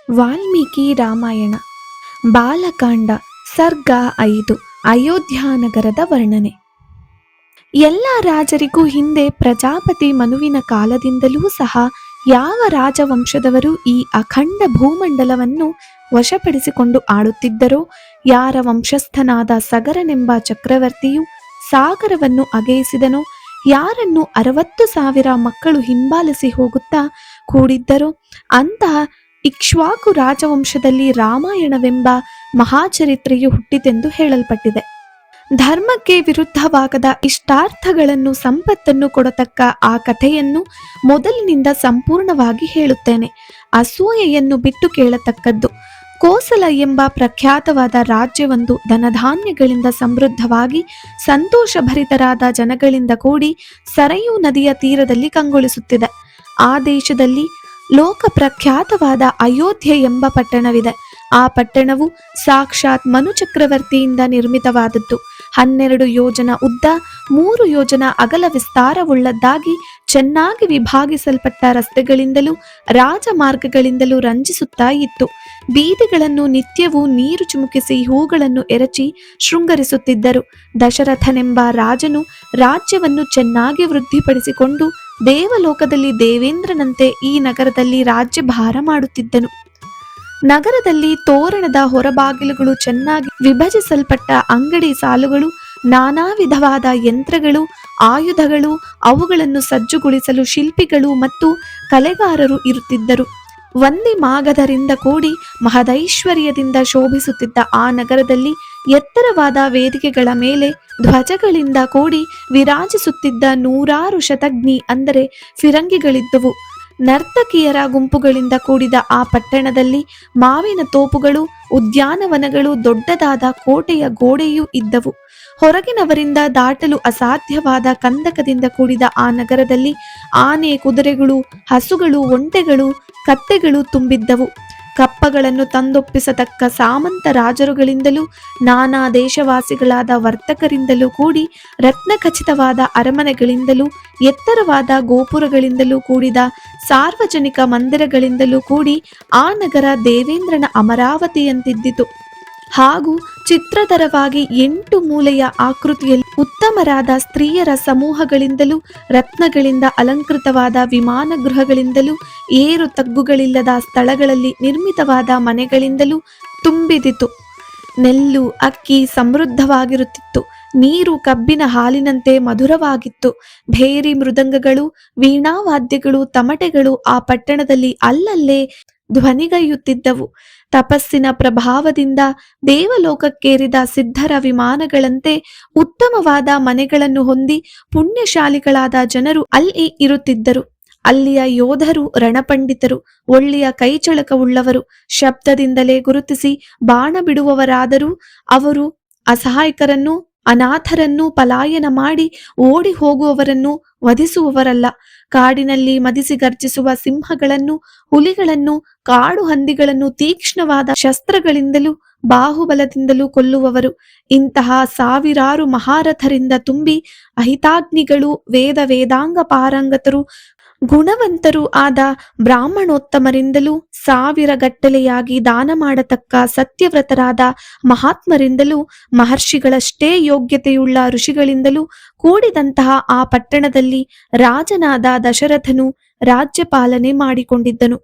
ವಾಲ್ಮೀಕಿ ರಾಮಾಯಣ ಬಾಲಕಾಂಡ ಸರ್ಗ 5 ಅಯೋಧ್ಯಾನಗರದ ವರ್ಣನೆ. ಎಲ್ಲ ರಾಜರಿಗೂ ಹಿಂದೆ ಪ್ರಜಾಪತಿ ಮನುವಿನ ಕಾಲದಿಂದಲೂ ಸಹ ಯಾವ ರಾಜವಂಶದವರು ಈ ಅಖಂಡ ಭೂಮಂಡಲವನ್ನು ವಶಪಡಿಸಿಕೊಂಡು ಆಳುತ್ತಿದ್ದರೋ, ಯಾರ ವಂಶಸ್ಥನಾದ ಸಗರನೆಂಬ ಚಕ್ರವರ್ತಿಯು ಸಾಗರವನ್ನು ಅಗೆಯಿಸಿದನೋ, ಯಾರನ್ನು 60,000 ಮಕ್ಕಳು ಹಿಂಬಾಲಿಸಿ ಹೋಗುತ್ತಾ ಕೂಡಿದ್ದರೋ ಅಂತಹ ಇಕ್ಷ್ವಾಕು ರಾಜವಂಶದಲ್ಲಿ ರಾಮಾಯಣವೆಂಬ ಮಹಾಚರಿತ್ರೆಯು ಹುಟ್ಟಿತೆಂದು ಹೇಳಲ್ಪಟ್ಟಿದೆ. ಧರ್ಮಕ್ಕೆ ವಿರುದ್ಧವಾಗದ ಇಷ್ಟಾರ್ಥಗಳನ್ನು ಸಂಪತ್ತನ್ನು ಕೊಡತಕ್ಕ ಆ ಕಥೆಯನ್ನು ಮೊದಲಿನಿಂದ ಸಂಪೂರ್ಣವಾಗಿ ಹೇಳುತ್ತೇನೆ. ಅಸೂಯೆಯನ್ನು ಬಿಟ್ಟು ಕೇಳತಕ್ಕದ್ದು. ಕೋಸಲ ಎಂಬ ಪ್ರಖ್ಯಾತವಾದ ರಾಜ್ಯವೊಂದು ಧನಧಾನ್ಯಗಳಿಂದ ಸಮೃದ್ಧವಾಗಿ ಸಂತೋಷಭರಿತರಾದ ಜನಗಳಿಂದ ಕೂಡಿ ಸರಯೂ ನದಿಯ ತೀರದಲ್ಲಿ ಕಂಗೊಳಿಸುತ್ತಿದೆ. ಆ ದೇಶದಲ್ಲಿ ಲೋಕ ಪ್ರಖ್ಯಾತವಾದ ಅಯೋಧ್ಯೆ ಎಂಬ ಪಟ್ಟಣವಿದೆ. ಆ ಪಟ್ಟಣವು ಸಾಕ್ಷಾತ್ ಮನು ಚಕ್ರವರ್ತಿಯಿಂದ ನಿರ್ಮಿತವಾದದ್ದು. 12 ಯೋಜನ ಉದ್ದ, 3 ಯೋಜನ ಅಗಲ ವಿಸ್ತಾರವುಳ್ಳದ್ದಾಗಿ ಚೆನ್ನಾಗಿ ವಿಭಾಗಿಸಲ್ಪಟ್ಟ ರಸ್ತೆಗಳಿಂದಲೂ ರಾಜಮಾರ್ಗಗಳಿಂದಲೂ ರಂಜಿಸುತ್ತಾ ಇತ್ತು. ಬೀದಿಗಳನ್ನು ನಿತ್ಯವೂ ನೀರು ಚಿಮುಕಿಸಿ ಹೂಗಳನ್ನು ಎರಚಿ ಶೃಂಗರಿಸುತ್ತಿದ್ದರು. ದಶರಥನೆಂಬ ರಾಜನು ರಾಜ್ಯವನ್ನು ಚೆನ್ನಾಗಿ ವೃದ್ಧಿಪಡಿಸಿಕೊಂಡು ದೇವಲೋಕದಲ್ಲಿ ದೇವೇಂದ್ರನಂತೆ ಈ ನಗರದಲ್ಲಿ ರಾಜ್ಯಭಾರ ಮಾಡುತ್ತಿದ್ದನು. ನಗರದಲ್ಲಿ ತೋರಣದ ಹೊರಬಾಗಿಲುಗಳು ಚೆನ್ನಾಗಿ ವಿಭಜಿಸಲ್ಪಟ್ಟ ಅಂಗಡಿ ಸಾಲುಗಳು, ನಾನಾ ವಿಧವಾದ ಯಂತ್ರಗಳು, ಆಯುಧಗಳು, ಅವುಗಳನ್ನು ಸಜ್ಜುಗೊಳಿಸಲು ಶಿಲ್ಪಿಗಳು ಮತ್ತು ಕಲೆಗಾರರು ಇರುತ್ತಿದ್ದರು. ವಂದಿ ಮಾಗಧರಿಂದ ಕೂಡಿ ಮಹದೈಶ್ವರ್ಯದಿಂದ ಶೋಭಿಸುತ್ತಿದ್ದ ಆ ನಗರದಲ್ಲಿ ಎತ್ತರವಾದ ವೇದಿಕೆಗಳ ಮೇಲೆ ಧ್ವಜಗಳಿಂದ ಕೂಡಿ ವಿರಾಜಿಸುತ್ತಿದ್ದ 100 ಶತಘ್ನಿ ಅಂದರೆ ಫಿರಂಗಿಗಳಿದ್ದುವು. ನರ್ತಕಿಯರ ಗುಂಪುಗಳಿಂದ ಕೂಡಿದ ಆ ಪಟ್ಟಣದಲ್ಲಿ ಮಾವಿನ ತೋಪುಗಳು, ಉದ್ಯಾನವನಗಳು, ದೊಡ್ಡದಾದ ಕೋಟೆಯ ಗೋಡೆಯೂ ಇದ್ದವು. ಹೊರಗಿನವರಿಂದ ದಾಟಲು ಅಸಾಧ್ಯವಾದ ಕಂದಕದಿಂದ ಕೂಡಿದ ಆ ನಗರದಲ್ಲಿ ಆನೆ, ಕುದುರೆಗಳು, ಹಸುಗಳು, ಒಂಟೆಗಳು, ಕತ್ತೆಗಳು ತುಂಬಿದ್ದವು. ಕಪ್ಪಗಳನ್ನು ತಂದೊಪ್ಪಿಸತಕ್ಕ ಸಾಮಂತ ರಾಜರುಗಳಿಂದಲೂ ನಾನಾ ದೇಶವಾಸಿಗಳಾದ ವರ್ತಕರಿಂದಲೂ ಕೂಡಿ ರತ್ನಖಚಿತವಾದ ಅರಮನೆಗಳಿಂದಲೂ ಎತ್ತರವಾದ ಗೋಪುರಗಳಿಂದಲೂ ಕೂಡಿದ ಸಾರ್ವಜನಿಕ ಮಂದಿರಗಳಿಂದಲೂ ಕೂಡಿ ಆ ನಗರ ದೇವೇಂದ್ರನ ಅಮರಾವತಿಯಂತಿದ್ದಿತು. ಹಾಗೂ ಚಿತ್ರತರವಾಗಿ 8 ಮೂಲೆಯ ಆಕೃತಿಯಲ್ಲಿ ಉತ್ತಮರಾದ ಸ್ತ್ರೀಯರ ಸಮೂಹಗಳಿಂದಲೂ ರತ್ನಗಳಿಂದ ಅಲಂಕೃತವಾದ ವಿಮಾನ ಗೃಹಗಳಿಂದಲೂ ಏರು ತಗ್ಗುಗಳಿಲ್ಲದ ಸ್ಥಳಗಳಲ್ಲಿ ನಿರ್ಮಿತವಾದ ಮನೆಗಳಿಂದಲೂ ತುಂಬಿದಿತು. ನೆಲ್ಲು, ಅಕ್ಕಿ ಸಮೃದ್ಧವಾಗಿರುತ್ತಿತ್ತು. ನೀರು ಕಬ್ಬಿನ ಹಾಲಿನಂತೆ ಮಧುರವಾಗಿತ್ತು. ಭೇರಿ ಮೃದಂಗಗಳು, ವೀಣಾವಾದ್ಯಗಳು, ತಮಟೆಗಳು ಆ ಪಟ್ಟಣದಲ್ಲಿ ಅಲ್ಲಲ್ಲೇ ಧ್ವನಿಗೈಯುತ್ತಿದ್ದವು. ತಪಸ್ಸಿನ ಪ್ರಭಾವದಿಂದ ದೇವಲೋಕಕ್ಕೇರಿದ ಸಿದ್ಧರ ವಿಮಾನಗಳಂತೆ ಉತ್ತಮವಾದ ಮನೆಗಳನ್ನು ಹೊಂದಿ ಪುಣ್ಯಶಾಲಿಗಳಾದ ಜನರು ಅಲ್ಲಿ ಇರುತ್ತಿದ್ದರು. ಅಲ್ಲಿಯ ಯೋಧರು ರಣಪಂಡಿತರು, ಒಳ್ಳೆಯ ಕೈಚಳಕವುಳ್ಳವರು, ಶಬ್ದದಿಂದಲೇ ಗುರುತಿಸಿ ಬಾಣ ಬಿಡುವವರಾದರೂ ಅವರು ಅಸಹಾಯಕರನ್ನು, ಅನಾಥರನ್ನು ಪಲಾಯನ ಮಾಡಿ ಓಡಿ ಹೋಗುವವರನ್ನು ವಧಿಸುವವರಲ್ಲ. ಕಾಡಿನಲ್ಲಿ ಮದಿಸಿ ಗರ್ಜಿಸುವ ಸಿಂಹಗಳನ್ನು, ಹುಲಿಗಳನ್ನು, ಕಾಡು ಹಂದಿಗಳನ್ನು ತೀಕ್ಷ್ಣವಾದ ಶಸ್ತ್ರಗಳಿಂದಲೂ ಬಾಹುಬಲದಿಂದಲೂ ಕೊಲ್ಲುವವರು. ಇಂತಹ ಸಾವಿರಾರು ಮಹಾರಥರಿಂದ ತುಂಬಿ ಅಹಿತಾಗ್ನಿಗಳು, ವೇದಾಂಗ ಪಾರಂಗತರು, ಗುಣವಂತರೂ ಆದ ಬ್ರಾಹ್ಮಣೋತ್ತಮರಿಂದಲೂ 1000 ಗಟ್ಟಲೆಯಾಗಿ ದಾನ ಮಾಡತಕ್ಕ ಸತ್ಯವ್ರತರಾದ ಮಹಾತ್ಮರಿಂದಲೂ ಮಹರ್ಷಿಗಳಷ್ಟೇ ಯೋಗ್ಯತೆಯುಳ್ಳ ಋಷಿಗಳಿಂದಲೂ ಕೂಡಿದಂತಹ ಆ ಪಟ್ಟಣದಲ್ಲಿ ರಾಜನಾದ ದಶರಥನು ರಾಜ್ಯಪಾಲನೆ ಮಾಡಿಕೊಂಡಿದ್ದನು.